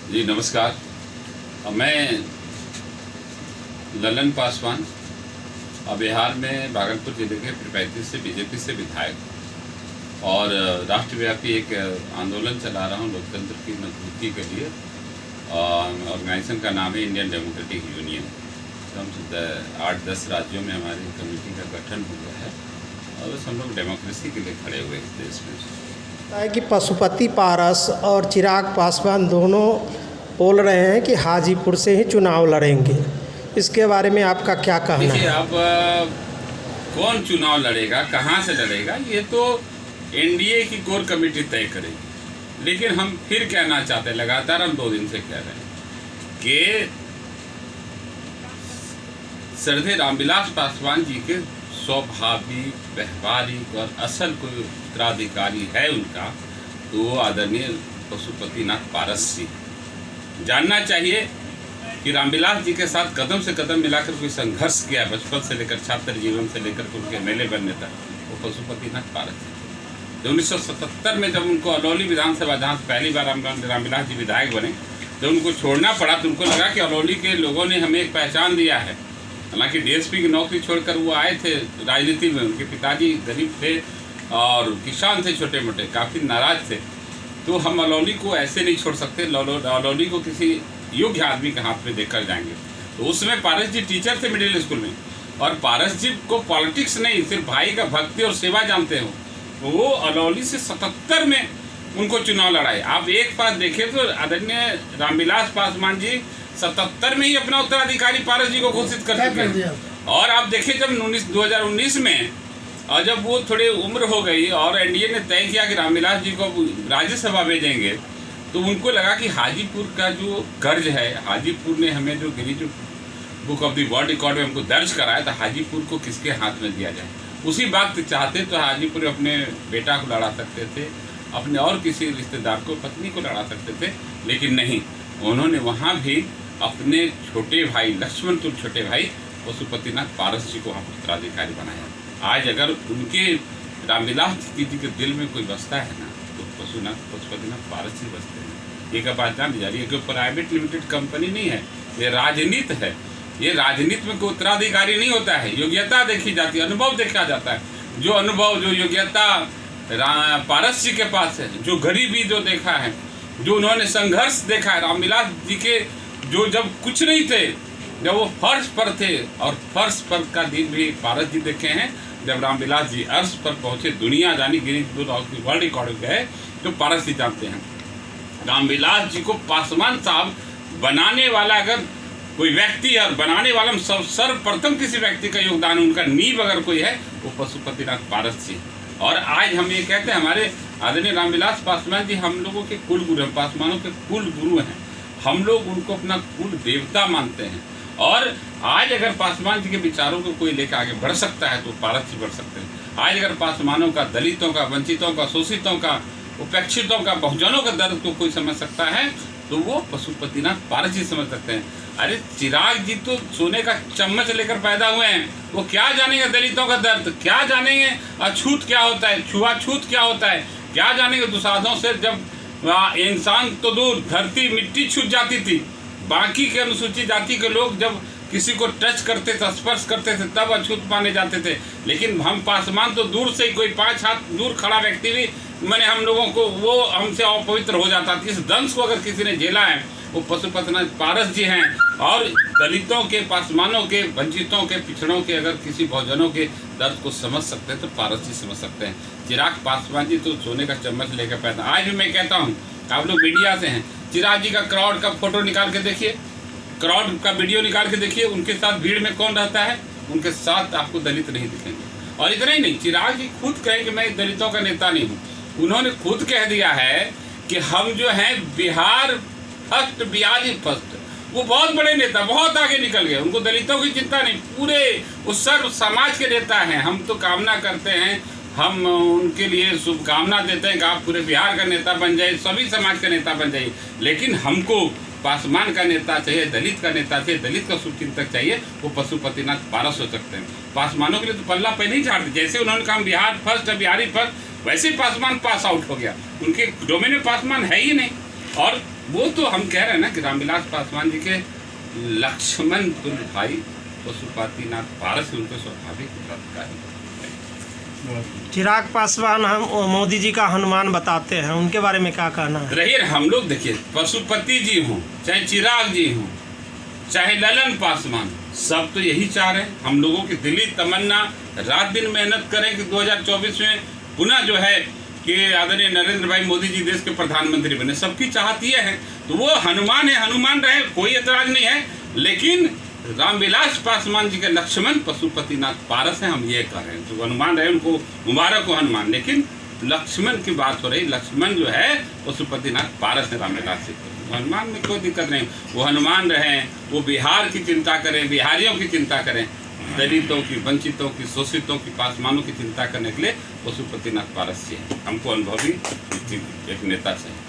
जी नमस्कार। मैं ललन पासवान बिहार में भागलपुर जिले के पीरपैंती से बीजेपी से विधायक और राष्ट्रव्यापी एक आंदोलन चला रहा हूँ लोकतंत्र की मजबूती के लिए। ऑर्गेनाइजेशन का नाम है इंडियन डेमोक्रेटिक यूनियन। तो हम 8-10 राज्यों में हमारी कमेटी का गठन हुआ है और बस हम लोग डेमोक्रेसी के लिए खड़े हुए हैं देश में। है कि पशुपति पारस और चिराग पासवान दोनों बोल रहे हैं कि हाजीपुर से ही चुनाव लड़ेंगे। इसके बारे में आपका क्या कहना देखिए, है? अब कौन चुनाव लड़ेगा, कहाँ से लड़ेगा, ये तो एनडीए की कोर कमेटी तय करेगी। लेकिन हम फिर कहना चाहते हैं, लगातार हम 2 दिन से कह रहे हैं कि श्रद्धेय रामविलास पासवान जी के स्वाभाविक, व्यवहारिक और असल कोई उत्तराधिकारी है उनका, तो वो आदरणीय पशुपतिनाथ पारस जी। जानना चाहिए कि रामविलास जी के साथ कदम से कदम मिलाकर कोई संघर्ष किया है, बचपन से लेकर छात्र जीवन से लेकर उनके एमएलए बनने तक, वो पशुपतिनाथ पारस जी। 1977 में जब उनको अलौली विधानसभा, जहाँ पहली बार रामविलास जी विधायक बने, जब उनको छोड़ना पड़ा तो उनको लगा कि अलौली के लोगों ने हमें एक पहचान दिया है। हालांकि डीएसपी की नौकरी छोड़कर वो आए थे राजनीति में, उनके पिताजी गरीब थे और किसान थे, छोटे मोटे, काफ़ी नाराज थे। तो हम अलौली को ऐसे नहीं छोड़ सकते, अलौली को किसी योग्य आदमी के हाथ में देकर जाएंगे। तो उसमें पारस जी टीचर थे मिडिल स्कूल में, और पारस जी को पॉलिटिक्स नहीं, सिर्फ भाई का भक्ति और सेवा जानते हो। वो अलौली से 77 में उनको चुनाव लड़ाए। आप एक बात देखें तो आदरणीय रामविलास पासवान जी 77 में ही अपना उत्तराधिकारी पारस जी को घोषित कर चुके हैं। और आप देखिए जब 2019 में, और जब वो थोड़ी उम्र हो गई और एनडीए ने तय किया कि रामविलास जी को राज्यसभा भेजेंगे, तो उनको लगा कि हाजीपुर का जो गर्ज है, हाजीपुर ने हमें जो Guinness book of the world record में हमको दर्ज कराया, तो हाजीपुर को किसके हाथ में दिया जाए। उसी बात चाहते तो हाजीपुर अपने बेटा को लड़ा सकते थे, अपने और किसी रिश्तेदार को, पत्नी को लड़ा सकते थे, लेकिन नहीं, उन्होंने वहाँ भी अपने छोटे भाई, लक्ष्मण तुल्य छोटे भाई पशुपतिनाथ पारस जी को वहाँ उत्तराधिकारी बनाया। आज अगर उनके रामविलास जी के दिल में कोई बसता है ना, तो पशुपतिनाथ पारस जी बसते हैं। ये का बात जान जा रही है कि प्राइवेट लिमिटेड कंपनी नहीं है, ये राजनीति है। ये राजनीति में कोई उत्तराधिकारी नहीं होता है, योग्यता देखी जाती है, अनुभव देखा जाता है। जो अनुभव, जो योग्यता पारस जी के पास है, जो गरीबी जो देखा है, जो उन्होंने संघर्ष देखा है, रामविलास जी के जो जब कुछ नहीं थे, जब वो फर्श पर थे, और फर्श पर का दिन भी पारस जी देखे हैं। जब रामविलास जी अर्श पर पहुंचे, दुनिया जानी Guinness book of the world record गए, तो पारस जी जानते हैं। रामविलास जी को पासवान साहब बनाने वाला अगर कोई व्यक्ति है, और बनाने वाला में सर्वप्रथम किसी व्यक्ति का योगदान, उनका नींव अगर कोई है, वो पशुपतिनाथ पारस जी। और आज हम ये कहते हैं, हमारे आदरणीय रामविलास पासवान जी हम लोगों के कुल गुरु हैं, पासवानों के कुल गुरु हैं। हम लोग उनको अपना कुल देवता मानते हैं। और आज अगर पासवान जी के विचारों को कोई लेकर आगे बढ़ सकता है, तो पारस जी बढ़ सकते हैं। आज अगर पासवानों का, दलितों का, वंचितों का, शोषितों का, उपेक्षितों का, बहुजनों का दर्द को कोई समझ सकता है, तो वो पशुपतिनाथ पारस जी समझ सकते हैं। अरे चिराग जी तो सोने का चम्मच लेकर पैदा हुए हैं, वो क्या जानेंगे दलितों का दर्द, क्या जानेंगे अछूत क्या होता है, छुआछूत क्या होता है, क्या जानेंगे दुसाधों से। जब इंसान तो दूर, धरती मिट्टी छूट जाती थी, बाकी के अनुसूचित जाति के लोग जब किसी को टच करते थे, स्पर्श करते थे, तब अछूत माने जाते थे। लेकिन हम पासवान तो दूर से ही, कोई 5 हाथ दूर खड़ा व्यक्ति भी मैंने हम लोगों को, वो हमसे अपवित्र हो जाता था। इस दंश को अगर किसी ने झेला है, वो पशुपतिनाथ पारस जी हैं। और दलितों के, पासवानों के, वंचितों के, पिछड़ों के, अगर किसी बहुजनों के दर्द को समझ सकते हैं, तो पारस जी समझ सकते हैं। चिराग पासवान जी तो सोने का चम्मच लेकर पैदा। आज भी मैं कहता हूँ, आप लोग मीडिया से हैं, चिराग जी का क्राउड का फोटो निकाल के देखिए, क्राउड का वीडियो निकाल के देखिए, उनके साथ भीड़ में कौन रहता है, उनके साथ आपको दलित नहीं दिखेंगे। और इतना ही नहीं, चिराग जी खुद कहे कि मैं दलितों का नेता नहीं हूँ। उन्होंने खुद कह दिया है कि हम जो हैं बिहार फर्स्ट, बिहारी फर्स्ट। वो बहुत बड़े नेता, बहुत आगे निकल गए, उनको दलितों की चिंता नहीं, पूरे उस सर्व समाज के नेता हैं। हम तो कामना करते हैं, हम उनके लिए शुभकामना देते हैं कि आप पूरे बिहार का नेता बन जाए, सभी समाज का नेता बन जाइए। लेकिन हमको पासवान का नेता चाहिए, दलित का नेता चाहिए, दलित का शुभचिंतक चाहिए, वो पशुपतिनाथ पारस हो सकते हैं। पासवानों के लिए तो पल्ला पे नहीं झाड़ते। जैसे उन्होंने कहा बिहार फर्स्ट है, बिहारी फर्स्ट, वैसे ही पासवान पास आउट हो गया। उनके डोमेन में पासवान है ही नहीं। और वो तो हम कह रहे हैं ना कि रामविलास पासवान जी के लक्ष्मण तुल्य भाई पशुपतिनाथ पारस उनके स्वाभाविक उत्तराधिकारी। चिराग पासवान हम मोदी जी का हनुमान बताते हैं, उनके बारे में क्या कहना है? रहिए, हम लोग देखिए, पशुपति जी हों चाहे चिराग जी हों चाहे ललन पासवान, सब तो यही चाह रहे हैं। हम लोगों की दिली तमन्ना, रात दिन मेहनत करें कि 2024 में पुनः जो है कि आदरणीय नरेंद्र भाई मोदी जी देश के प्रधानमंत्री बने, सबकी चाहत ये है। तो वो हनुमान है, हनुमान रहे, कोई एतराज नहीं है। लेकिन रामविलास पासवान जी के लक्ष्मण पशुपतिनाथ पारस हैं, हम ये कह रहे हैं। तो हनुमान रहे, उनको मुबारक हो हनुमान। लेकिन लक्ष्मण की बात हो रही, लक्ष्मण जो है पशुपतिनाथ पारस है रामविलास जी। हनुमान में कोई दिक्कत नहीं, वो हनुमान रहे, वो बिहार की चिंता करें, बिहारियों की चिंता करें, दलितों की, वंचितों की, शोषितों की, पासवानों की चिंता करने के लिए पशुपतिनाथ पारस जी हैं। हमको अनुभवी एक नेता चाहिए।